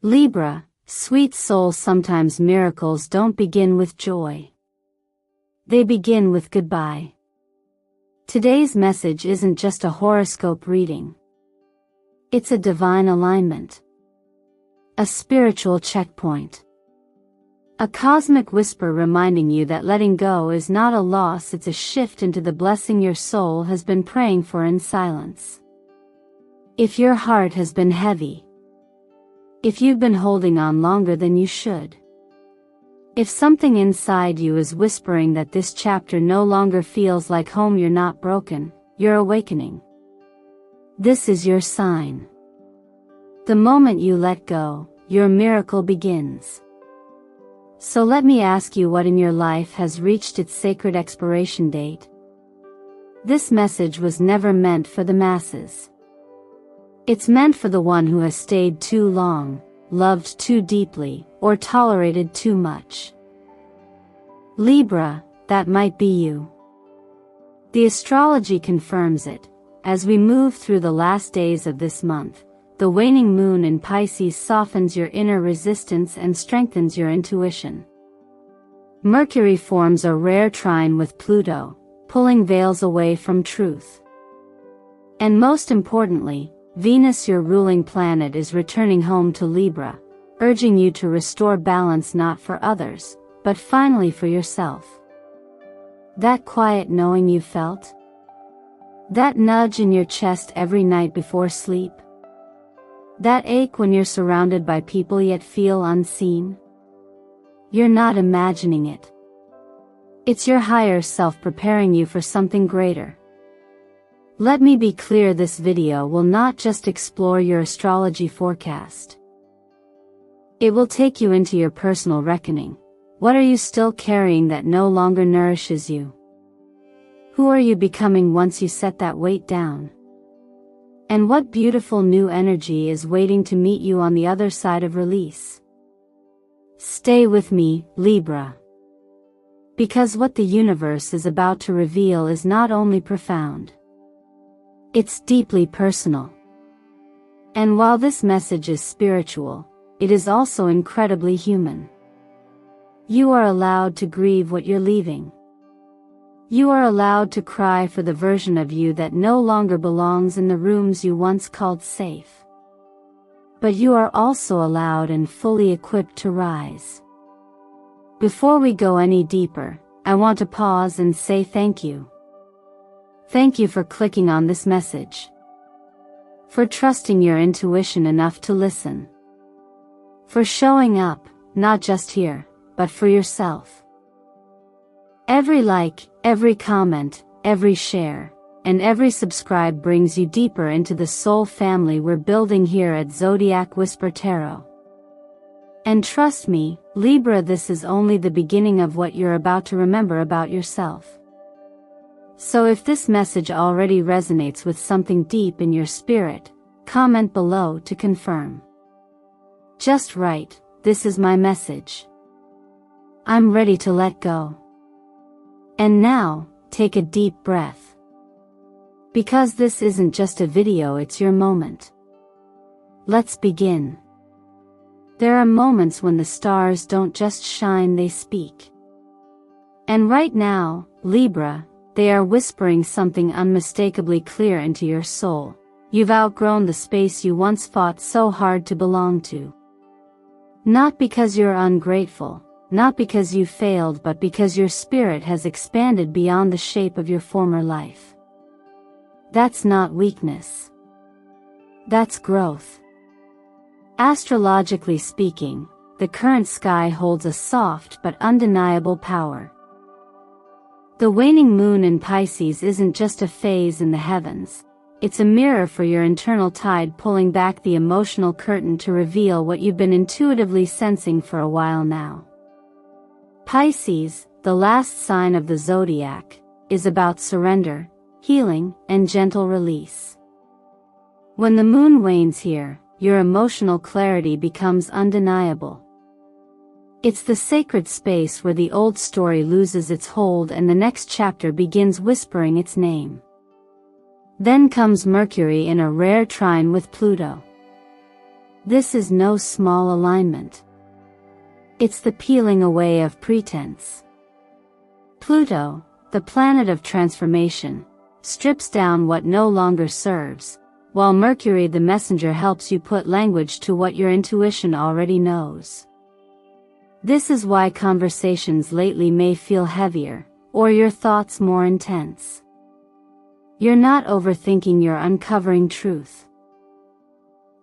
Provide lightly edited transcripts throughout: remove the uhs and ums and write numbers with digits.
Libra, sweet soul, sometimes miracles don't begin with joy. They begin with goodbye. Today's message isn't just a horoscope reading. It's a divine alignment. A spiritual checkpoint. A cosmic whisper reminding you that letting go is not a loss, it's a shift into the blessing your soul has been praying for in silence. If your heart has been heavy, if you've been holding on longer than you should, if something inside you is whispering that this chapter no longer feels like home, you're not broken, you're awakening. This is your sign. The moment you let go, your miracle begins. So let me ask you, what in your life has reached its sacred expiration date? This message was never meant for the masses. It's meant for the one who has stayed too long, loved too deeply, or tolerated too much. Libra, that might be you. The astrology confirms it. As we move through the last days of this month, the waning moon in Pisces softens your inner resistance and strengthens your intuition. Mercury forms a rare trine with Pluto, pulling veils away from truth. And most importantly, Venus, your ruling planet, is returning home to Libra, urging you to restore balance, not for others, but finally for yourself. That quiet knowing you felt? That nudge in your chest every night before sleep? That ache when you're surrounded by people yet feel unseen? You're not imagining it. It's your higher self preparing you for something greater. Let me be clear, this video will not just explore your astrology forecast. It will take you into your personal reckoning. What are you still carrying that no longer nourishes you? Who are you becoming once you set that weight down? And what beautiful new energy is waiting to meet you on the other side of release? Stay with me, Libra. Because what the universe is about to reveal is not only profound, it's deeply personal. And while this message is spiritual, it is also incredibly human. You are allowed to grieve what you're leaving. You are allowed to cry for the version of you that no longer belongs in the rooms you once called safe. But you are also allowed and fully equipped to rise. Before we go any deeper, I want to pause and say thank you. Thank you for clicking on this message. For trusting your intuition enough to listen. For showing up, not just here, but for yourself. Every like, every comment, every share, and every subscribe brings you deeper into the soul family we're building here at Zodiac Whisper Tarot. And trust me, Libra, this is only the beginning of what you're about to remember about yourself. So if this message already resonates with something deep in your spirit, comment below to confirm. Just write, "This is my message. I'm ready to let go." And now, take a deep breath. Because this isn't just a video, it's your moment. Let's begin. There are moments when the stars don't just shine, they speak. And right now, Libra, they are whispering something unmistakably clear into your soul. You've outgrown the space you once fought so hard to belong to. Not because you're ungrateful, not because you failed, but because your spirit has expanded beyond the shape of your former life. That's not weakness. That's growth. Astrologically speaking, the current sky holds a soft but undeniable power. The waning moon in Pisces isn't just a phase in the heavens, it's a mirror for your internal tide, pulling back the emotional curtain to reveal what you've been intuitively sensing for a while now. Pisces, the last sign of the zodiac, is about surrender, healing, and gentle release. When the moon wanes here, your emotional clarity becomes undeniable. It's the sacred space where the old story loses its hold and the next chapter begins whispering its name. Then comes Mercury in a rare trine with Pluto. This is no small alignment. It's the peeling away of pretense. Pluto, the planet of transformation, strips down what no longer serves, while Mercury the messenger helps you put language to what your intuition already knows. This is why conversations lately may feel heavier, or your thoughts more intense. You're not overthinking, you're uncovering truth.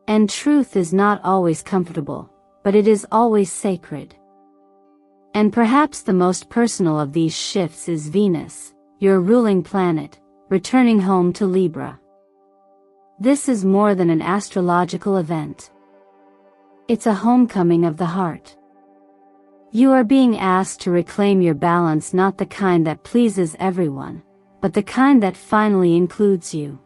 And truth is not always comfortable, but it is always sacred. And perhaps the most personal of these shifts is Venus, your ruling planet, returning home to Libra. This is more than an astrological event. It's a homecoming of the heart. You are being asked to reclaim your balance, not the kind that pleases everyone, but the kind that finally includes you.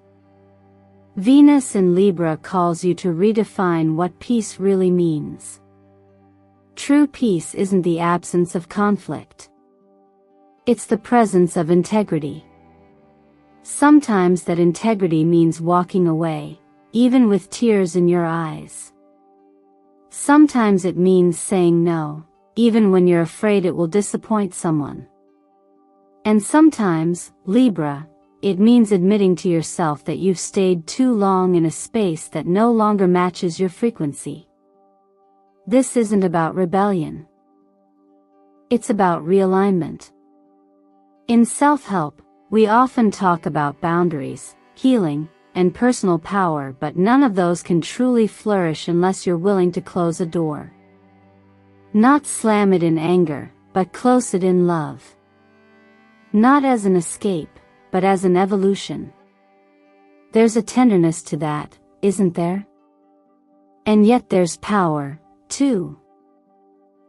Venus in Libra calls you to redefine what peace really means. True peace isn't the absence of conflict. It's the presence of integrity. Sometimes that integrity means walking away, even with tears in your eyes. Sometimes it means saying no, even when you're afraid it will disappoint someone. And sometimes, Libra, it means admitting to yourself that you've stayed too long in a space that no longer matches your frequency. This isn't about rebellion. It's about realignment. In self-help, we often talk about boundaries, healing, and personal power, but none of those can truly flourish unless you're willing to close a door. Not slam it in anger, but close it in love. Not as an escape, but as an evolution. There's a tenderness to that, isn't there? And yet there's power, too.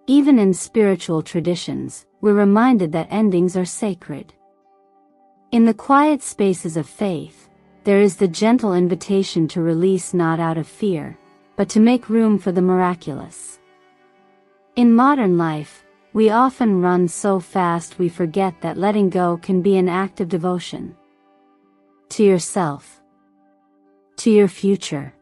Even in spiritual traditions, we're reminded that endings are sacred. In the quiet spaces of faith, there is the gentle invitation to release, not out of fear, but to make room for the miraculous. In modern life, we often run so fast we forget that letting go can be an act of devotion. To yourself. To your future.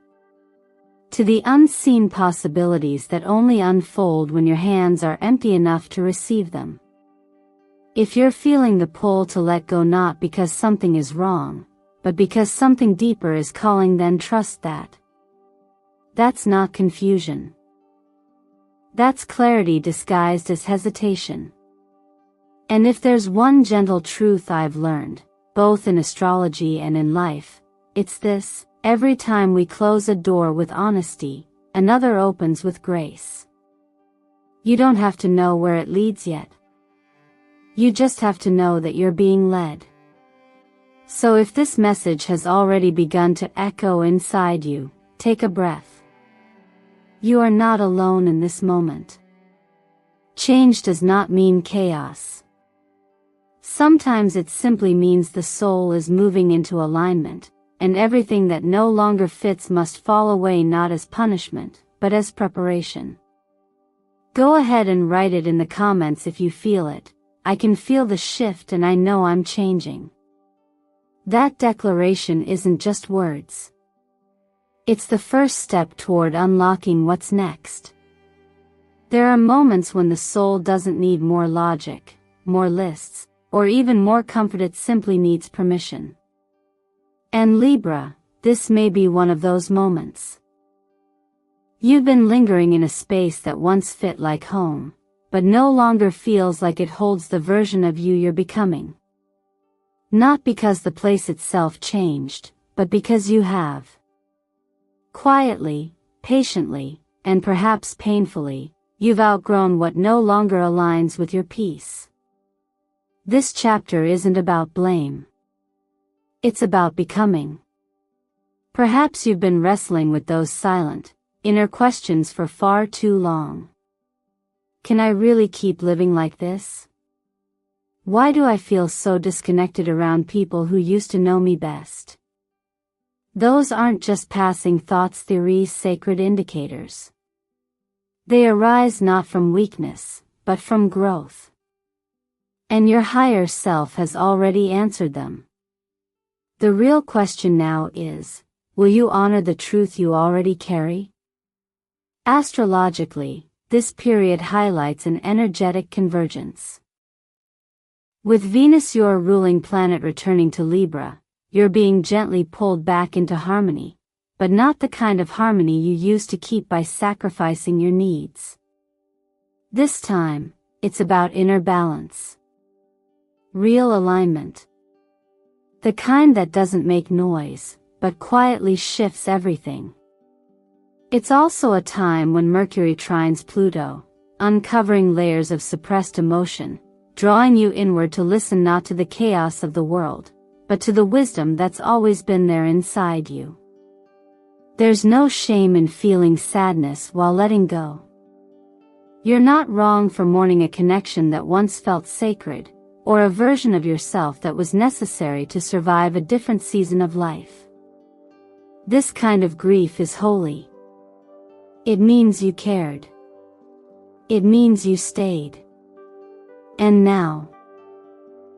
To the unseen possibilities that only unfold when your hands are empty enough to receive them. If you're feeling the pull to let go, not because something is wrong, but because something deeper is calling, then trust that. That's not confusion. That's clarity disguised as hesitation. And if there's one gentle truth I've learned, both in astrology and in life, it's this: every time we close a door with honesty, another opens with grace. You don't have to know where it leads yet. You just have to know that you're being led. So if this message has already begun to echo inside you, take a breath. You are not alone in this moment. Change does not mean chaos. Sometimes it simply means the soul is moving into alignment, and everything that no longer fits must fall away, not as punishment, but as preparation. Go ahead and write it in the comments if you feel it. I can feel the shift and I know I'm changing. That declaration isn't just words. It's the first step toward unlocking what's next. There are moments when the soul doesn't need more logic, more lists, or even more comfort. It simply needs permission. And Libra, this may be one of those moments. You've been lingering in a space that once fit like home, but no longer feels like it holds the version of you you're becoming. Not because the place itself changed, but because you have. Quietly, patiently, and perhaps painfully, you've outgrown what no longer aligns with your peace. This chapter isn't about blame. It's about becoming. Perhaps you've been wrestling with those silent, inner questions for far too long. Can I really keep living like this? Why do I feel so disconnected around people who used to know me best? Those aren't just passing thoughts, theories, sacred indicators. They arise not from weakness, but from growth. And your higher self has already answered them. The real question now is, will you honor the truth you already carry? Astrologically, this period highlights an energetic convergence. With Venus, your ruling planet, returning to Libra, you're being gently pulled back into harmony, but not the kind of harmony you used to keep by sacrificing your needs. This time, it's about inner balance. Real alignment. The kind that doesn't make noise, but quietly shifts everything. It's also a time when Mercury trines Pluto, uncovering layers of suppressed emotion, drawing you inward to listen not to the chaos of the world, but to the wisdom that's always been there inside you. There's no shame in feeling sadness while letting go. You're not wrong for mourning a connection that once felt sacred, or a version of yourself that was necessary to survive a different season of life. This kind of grief is holy. It means you cared. It means you stayed. And now,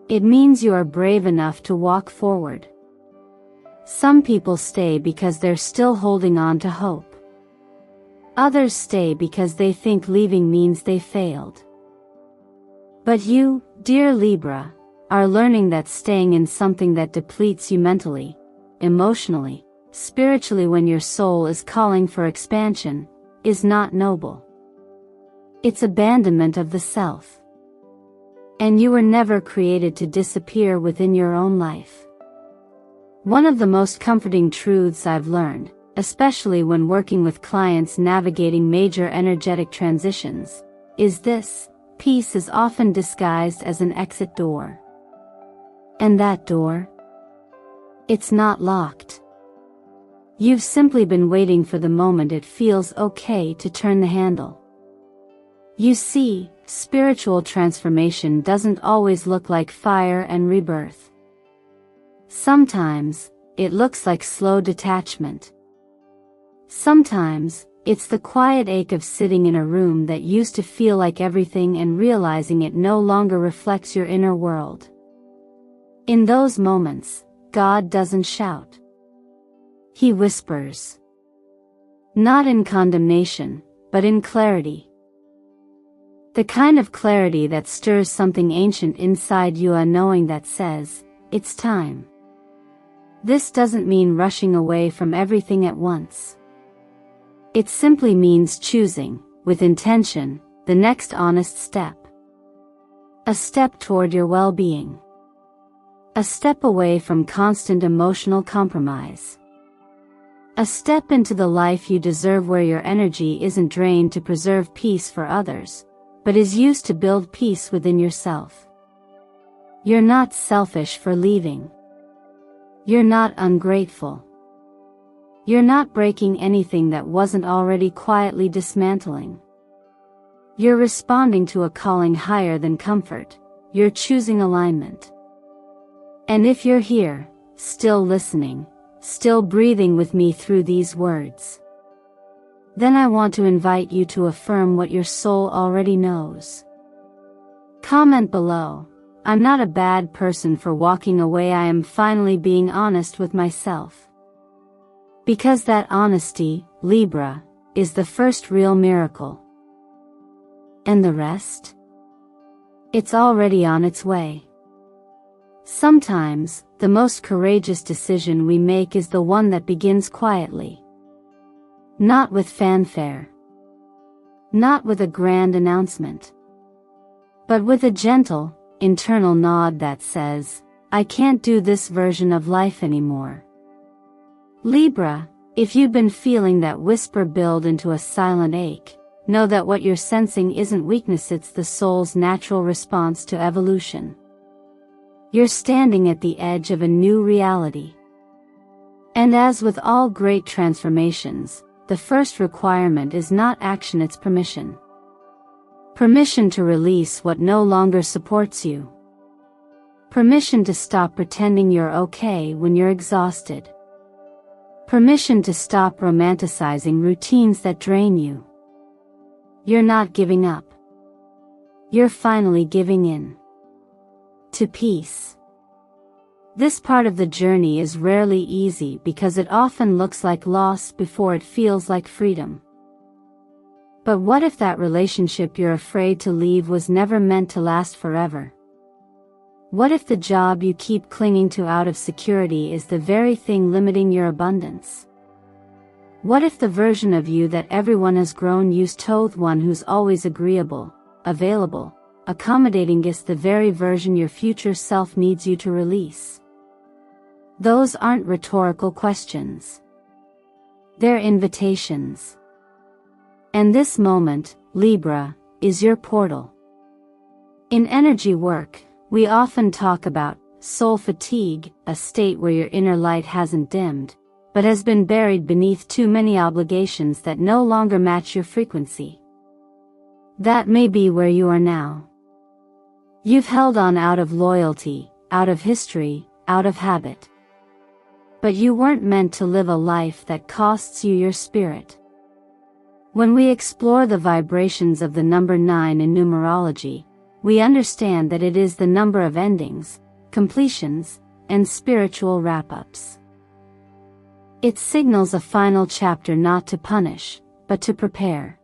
it means you are brave enough to walk forward. Some people stay because they're still holding on to hope. Others stay because they think leaving means they failed. But you, dear Libra, are learning that staying in something that depletes you mentally, emotionally, spiritually when your soul is calling for expansion, is not noble. It's abandonment of the self. And you were never created to disappear within your own life. One of the most comforting truths I've learned, especially when working with clients navigating major energetic transitions, is this: peace is often disguised as an exit door. And that door? It's not locked. You've simply been waiting for the moment it feels okay to turn the handle. You see, spiritual transformation doesn't always look like fire and rebirth. Sometimes, it looks like slow detachment. Sometimes, it's the quiet ache of sitting in a room that used to feel like everything and realizing it no longer reflects your inner world. In those moments, God doesn't shout. He whispers. Not in condemnation, but in clarity. The kind of clarity that stirs something ancient inside you, a knowing that says, it's time. This doesn't mean rushing away from everything at once. It simply means choosing, with intention, the next honest step. A step toward your well-being. A step away from constant emotional compromise. A step into the life you deserve, where your energy isn't drained to preserve peace for others, but is used to build peace within yourself. You're not selfish for leaving. You're not ungrateful. You're not breaking anything that wasn't already quietly dismantling. You're responding to a calling higher than comfort. You're choosing alignment. And if you're here, still listening, still breathing with me through these words, then I want to invite you to affirm what your soul already knows. Comment below: I'm not a bad person for walking away. I am finally being honest with myself. Because that honesty, Libra, is the first real miracle. And the rest? It's already on its way. Sometimes, the most courageous decision we make is the one that begins quietly. Not with fanfare. Not with a grand announcement. But with a gentle, internal nod that says, I can't do this version of life anymore. Libra, if you've been feeling that whisper build into a silent ache, know that what you're sensing isn't weakness, it's the soul's natural response to evolution. You're standing at the edge of a new reality. And as with all great transformations, the first requirement is not action, it's permission. Permission to release what no longer supports you. Permission to stop pretending you're okay when you're exhausted. Permission to stop romanticizing routines that drain you. You're not giving up. You're finally giving in. To peace. This part of the journey is rarely easy because it often looks like loss before it feels like freedom. But what if that relationship you're afraid to leave was never meant to last forever? What if the job you keep clinging to out of security is the very thing limiting your abundance? What if the version of you that everyone has grown used to, one who's always agreeable, available, accommodating, is the very version your future self needs you to release? Those aren't rhetorical questions. They're invitations. And this moment, Libra, is your portal. In energy work, we often talk about soul fatigue, a state where your inner light hasn't dimmed, but has been buried beneath too many obligations that no longer match your frequency. That may be where you are now. You've held on out of loyalty, out of history, out of habit. But you weren't meant to live a life that costs you your spirit. When we explore the vibrations of the number 9 in numerology, we understand that it is the number of endings, completions, and spiritual wrap-ups. It signals a final chapter, not to punish, but to prepare.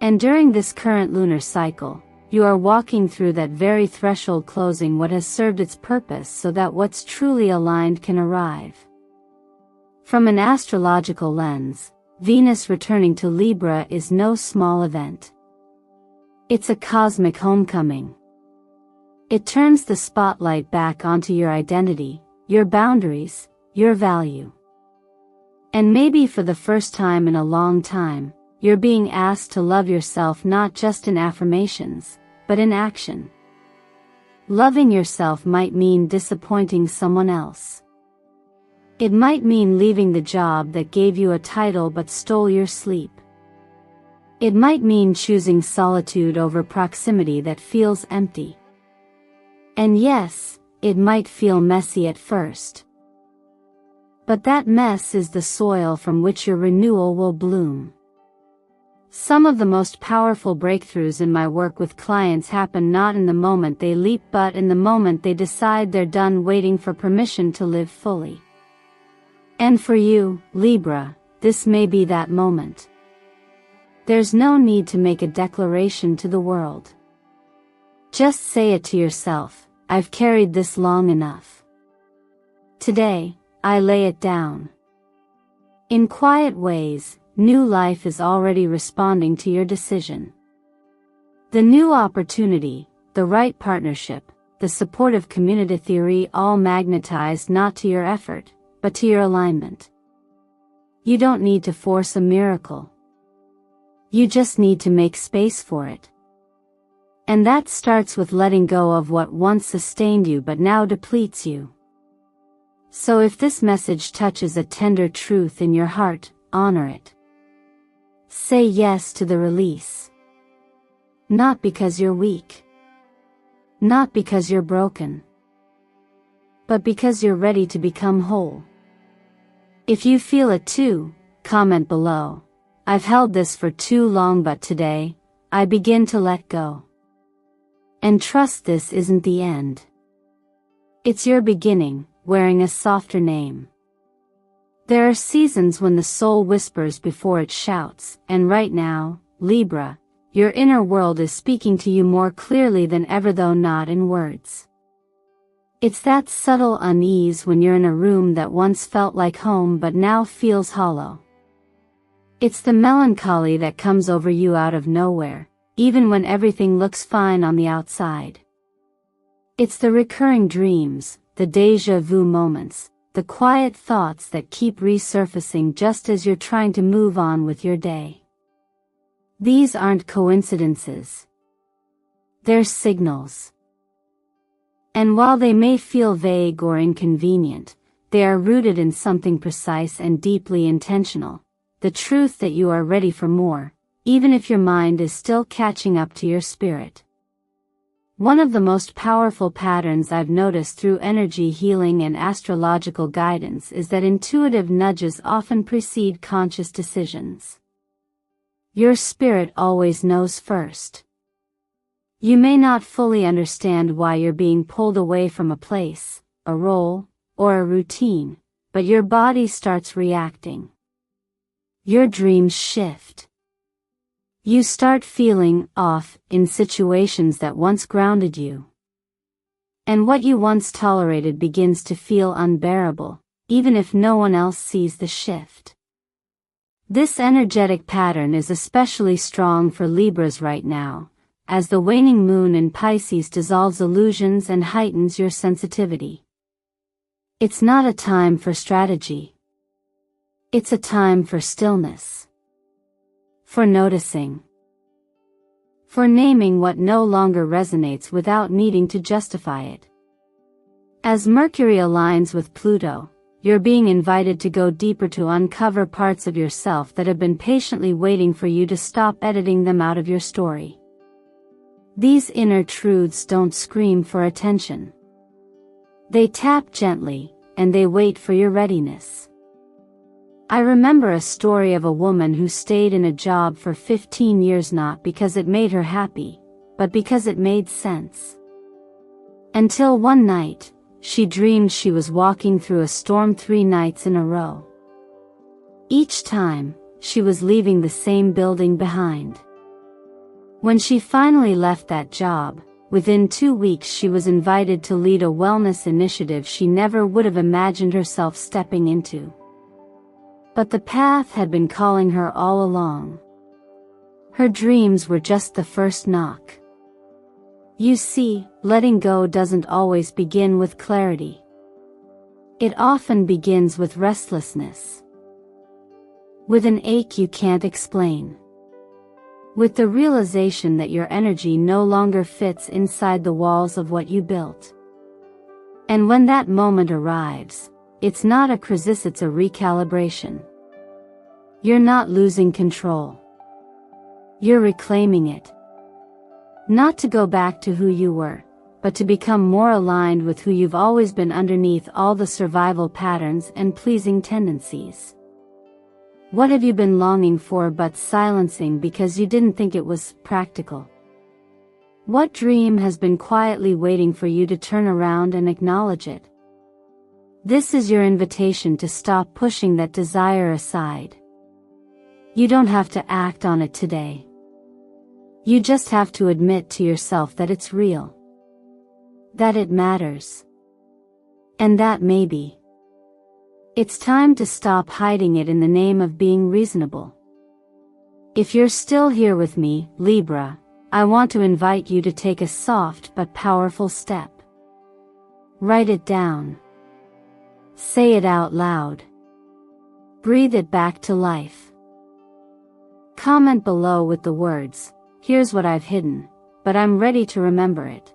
And during this current lunar cycle, you are walking through that very threshold, closing what has served its purpose so that what's truly aligned can arrive. From an astrological lens, Venus returning to Libra is no small event. It's a cosmic homecoming. It turns the spotlight back onto your identity, your boundaries, your value. And maybe for the first time in a long time, you're being asked to love yourself, not just in affirmations, but in action. Loving yourself might mean disappointing someone else. It might mean leaving the job that gave you a title but stole your sleep. It might mean choosing solitude over proximity that feels empty. And yes, it might feel messy at first. But that mess is the soil from which your renewal will bloom. Some of the most powerful breakthroughs in my work with clients happen not in the moment they leap, but in the moment they decide they're done waiting for permission to live fully. And for you, Libra, this may be that moment. There's no need to make a declaration to the world. Just say it to yourself: I've carried this long enough. Today, I lay it down. In quiet ways, new life is already responding to your decision. The new opportunity, the right partnership, the supportive community theory, all magnetized not to your effort, but to your alignment. You don't need to force a miracle. You just need to make space for it. And that starts with letting go of what once sustained you but now depletes you. So if this message touches a tender truth in your heart, honor it. Say yes to the release. Not because you're weak. Not because you're broken. But because you're ready to become whole. If you feel it too, comment below: I've held this for too long, but today, I begin to let go. And trust this isn't the end. It's your beginning, wearing a softer name. There are seasons when the soul whispers before it shouts, and right now, Libra, your inner world is speaking to you more clearly than ever, though not in words. It's that subtle unease when you're in a room that once felt like home but now feels hollow. It's the melancholy that comes over you out of nowhere, even when everything looks fine on the outside. It's the recurring dreams, the déjà vu moments, the quiet thoughts that keep resurfacing just as you're trying to move on with your day. These aren't coincidences. They're signals. And while they may feel vague or inconvenient, they are rooted in something precise and deeply intentional: the truth that you are ready for more, even if your mind is still catching up to your spirit. One of the most powerful patterns I've noticed through energy healing and astrological guidance is that intuitive nudges often precede conscious decisions. Your spirit always knows first. You may not fully understand why you're being pulled away from a place, a role, or a routine, but your body starts reacting. Your dreams shift. You start feeling off in situations that once grounded you. And what you once tolerated begins to feel unbearable, even if no one else sees the shift. This energetic pattern is especially strong for Libras right now, as the waning moon in Pisces dissolves illusions and heightens your sensitivity. It's not a time for strategy. It's a time for stillness. For noticing. For naming what no longer resonates without needing to justify it. As Mercury aligns with Pluto, you're being invited to go deeper to uncover parts of yourself that have been patiently waiting for you to stop editing them out of your story. These inner truths don't scream for attention. They tap gently, and they wait for your readiness. I remember a story of a woman who stayed in a job for 15 years not because it made her happy, but because it made sense. Until one night, she dreamed she was walking through a storm 3 nights in a row. Each time, she was leaving the same building behind. When she finally left that job, within 2 weeks she was invited to lead a wellness initiative she never would have imagined herself stepping into. But the path had been calling her all along. Her dreams were just the first knock. You see, letting go doesn't always begin with clarity. It often begins with restlessness. With an ache you can't explain. With the realization that your energy no longer fits inside the walls of what you built. And when that moment arrives, it's not a crisis, it's a recalibration. You're not losing control. You're reclaiming it. Not to go back to who you were, but to become more aligned with who you've always been underneath all the survival patterns and pleasing tendencies. What have you been longing for but silencing because you didn't think it was practical? What dream has been quietly waiting for you to turn around and acknowledge it? This is your invitation to stop pushing that desire aside. You don't have to act on it today. You just have to admit to yourself that it's real. That it matters. And that maybe it's time to stop hiding it in the name of being reasonable. If you're still here with me, Libra, I want to invite you to take a soft but powerful step. Write it down. Say it out loud. Breathe it back to life. Comment below with the words, "Here's what I've hidden, but I'm ready to remember it."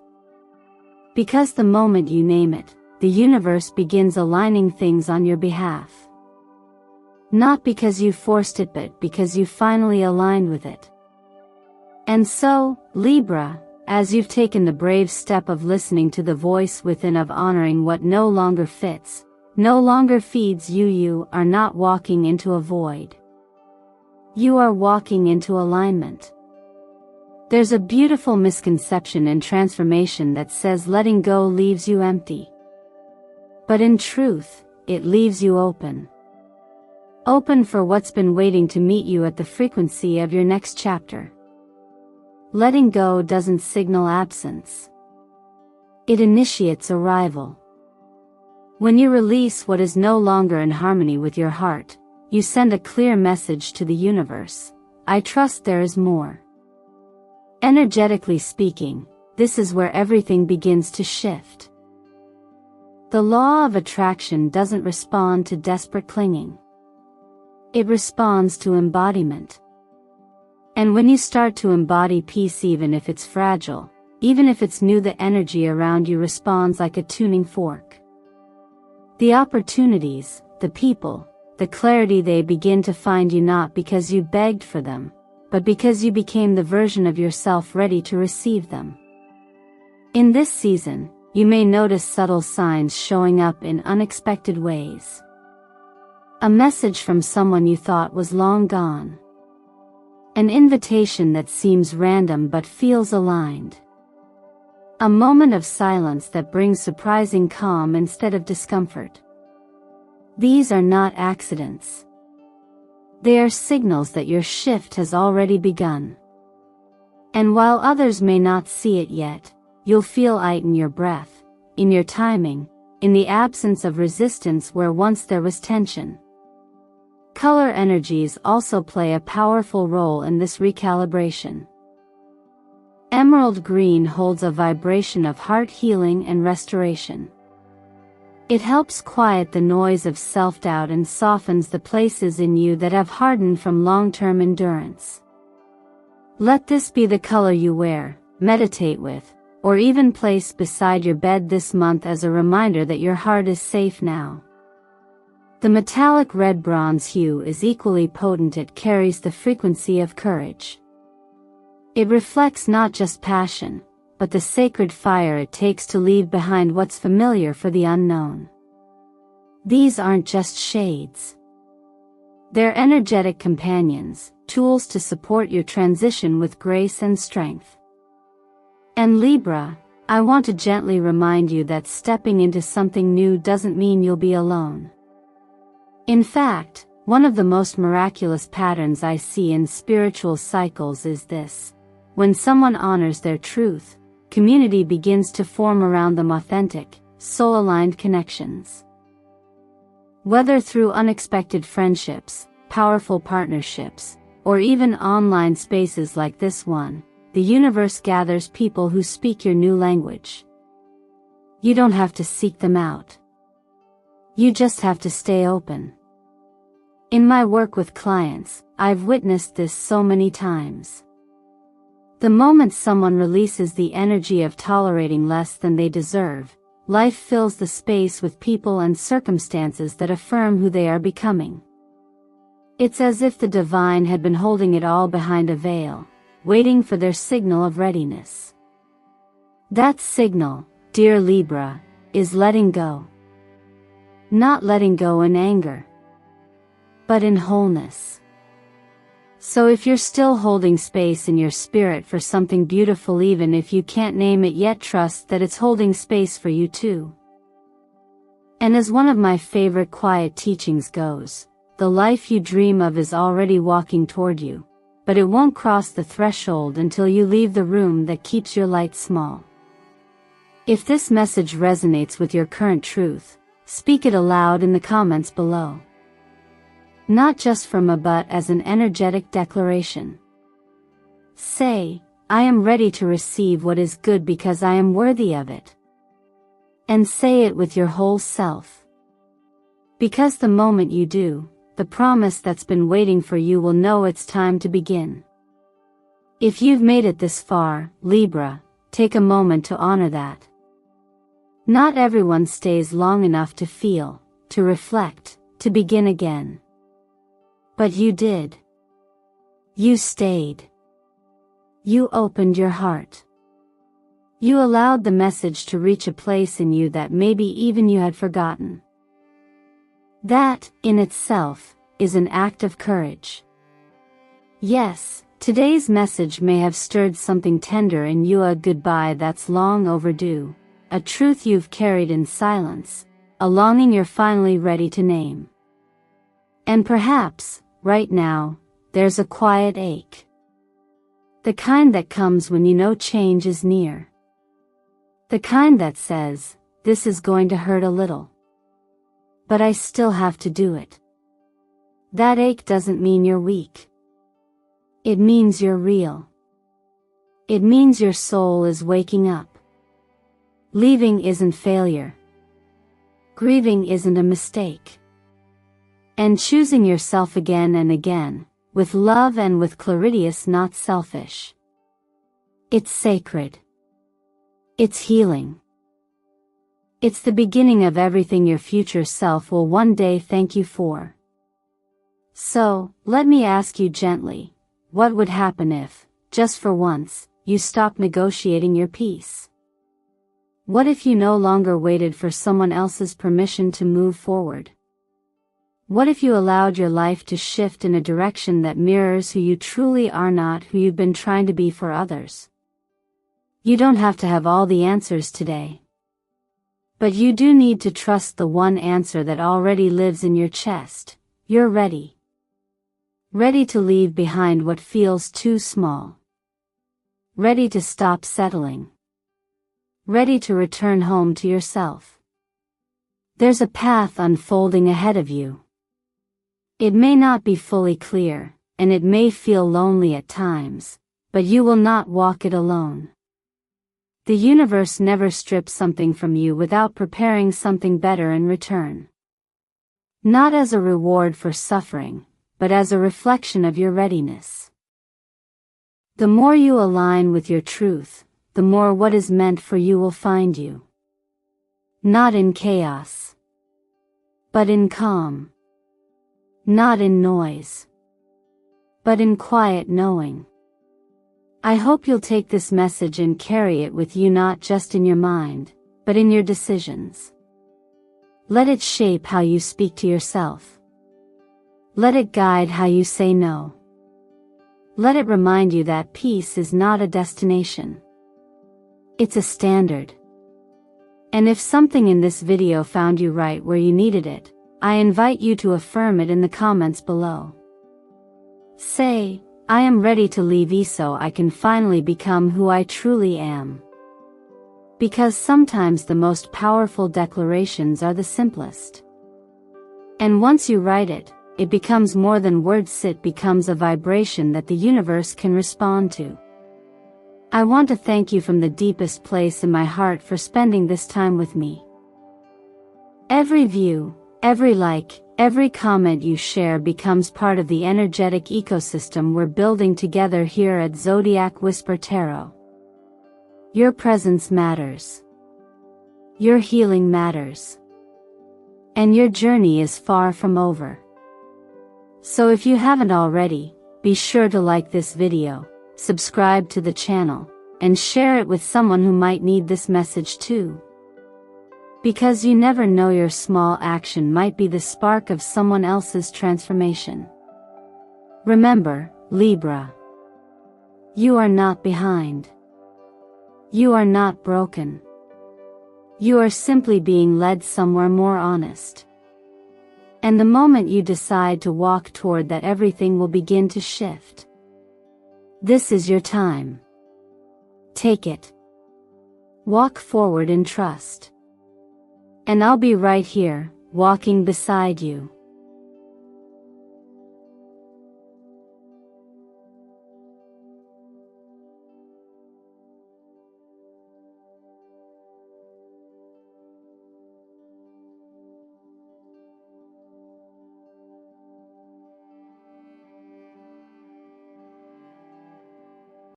Because the moment you name it, the universe begins aligning things on your behalf. Not because you forced it, but because you finally aligned with it. And so, Libra, as you've taken the brave step of listening to the voice within, of honoring what no longer fits, no longer feeds you, you are not walking into a void. You are walking into alignment. There's a beautiful misconception in transformation that says letting go leaves you empty. But in truth, it leaves you open. Open for what's been waiting to meet you at the frequency of your next chapter. Letting go doesn't signal absence. It initiates arrival. When you release what is no longer in harmony with your heart, you send a clear message to the universe: I trust there is more. Energetically speaking, this is where everything begins to shift. The law of attraction doesn't respond to desperate clinging. It responds to embodiment. And when you start to embody peace, even if it's fragile, even if it's new, the energy around you responds like a tuning fork. The opportunities, the people, the clarity, they begin to find you not because you begged for them, but because you became the version of yourself ready to receive them. In this season, you may notice subtle signs showing up in unexpected ways. A message from someone you thought was long gone. An invitation that seems random but feels aligned. A moment of silence that brings surprising calm instead of discomfort. These are not accidents. They are signals that your shift has already begun. And while others may not see it yet, you'll feel it in your breath, in your timing, in the absence of resistance where once there was tension. Color energies also play a powerful role in this recalibration. Emerald green holds a vibration of heart healing and restoration. It helps quiet the noise of self-doubt and softens the places in you that have hardened from long-term endurance. Let this be the color you wear, meditate with, or even place beside your bed this month as a reminder that your heart is safe now. The metallic red bronze hue is equally potent. It carries the frequency of courage. It reflects not just passion, but the sacred fire it takes to leave behind what's familiar for the unknown. These aren't just shades. They're energetic companions, tools to support your transition with grace and strength. And Libra, I want to gently remind you that stepping into something new doesn't mean you'll be alone. In fact, one of the most miraculous patterns I see in spiritual cycles is this. When someone honors their truth, community begins to form around them. Authentic, soul-aligned connections. Whether through unexpected friendships, powerful partnerships, or even online spaces like this one, the universe gathers people who speak your new language. You don't have to seek them out. You just have to stay open. In my work with clients, I've witnessed this so many times. The moment someone releases the energy of tolerating less than they deserve, life fills the space with people and circumstances that affirm who they are becoming. It's as if the divine had been holding it all behind a veil, waiting for their signal of readiness. That signal, dear Libra, is letting go. Not letting go in anger, but in wholeness. So if you're still holding space in your spirit for something beautiful, even if you can't name it yet, trust that it's holding space for you too. And as one of my favorite quiet teachings goes, the life you dream of is already walking toward you, but it won't cross the threshold until you leave the room that keeps your light small. If this message resonates with your current truth, speak it aloud in the comments below. Not just from a but as an energetic declaration. Say, I am ready to receive what is good because I am worthy of it. And say it with your whole self. Because the moment you do, the promise that's been waiting for you will know it's time to begin. If you've made it this far, Libra, take a moment to honor that. Not everyone stays long enough to feel, to reflect, to begin again. But you did. You stayed. You opened your heart. You allowed the message to reach a place in you that maybe even you had forgotten. That, in itself, is an act of courage. Yes, today's message may have stirred something tender in you, a goodbye that's long overdue, a truth you've carried in silence, a longing you're finally ready to name. And perhaps, right now, there's a quiet ache. The kind that comes when you know change is near. The kind that says, this is going to hurt a little. But I still have to do it. That ache doesn't mean you're weak. It means you're real. It means your soul is waking up. Leaving isn't failure. Grieving isn't a mistake. And choosing yourself again and again, with love and with clarity, is not selfish. It's sacred. It's healing. It's the beginning of everything your future self will one day thank you for. So, let me ask you gently, what would happen if, just for once, you stopped negotiating your peace? What if you no longer waited for someone else's permission to move forward? What if you allowed your life to shift in a direction that mirrors who you truly are, not who you've been trying to be for others? You don't have to have all the answers today. But you do need to trust the one answer that already lives in your chest. You're ready. Ready to leave behind what feels too small. ready to stop settling, ready to return home to yourself. There's a path unfolding ahead of you. It may not be fully clear, and it may feel lonely at times, but you will not walk it alone. The universe never strips something from you without preparing something better in return. Not as a reward for suffering, but as a reflection of your readiness. The more you align with your truth, the more what is meant for you will find you. Not in chaos, but in calm. Not in noise, but in quiet knowing. I hope you'll take this message and carry it with you, not just in your mind, but in your decisions. Let it shape how you speak to yourself. Let it guide how you say no. Let it remind you that peace is not a destination. It's a standard. And if something in this video found you right where you needed it, I invite you to affirm it in the comments below. Say, I am ready to leave so I can finally become who I truly am. Because sometimes the most powerful declarations are the simplest. And once you write it, it becomes more than words, it becomes a vibration that the universe can respond to. I want to thank you from the deepest place in my heart for spending this time with me. Every view, every like, every comment you share becomes part of the energetic ecosystem we're building together here at Zodiac Whisper Tarot. Your presence matters. Your healing matters. And your journey is far from over. So if you haven't already, be sure to like this video, subscribe to the channel, and share it with someone who might need this message too. Because you never know, your small action might be the spark of someone else's transformation. Remember, Libra, you are not behind. You are not broken. You are simply being led somewhere more honest. And the moment you decide to walk toward that, everything will begin to shift. This is your time. Take it. Walk forward in trust. And I'll be right here, walking beside you.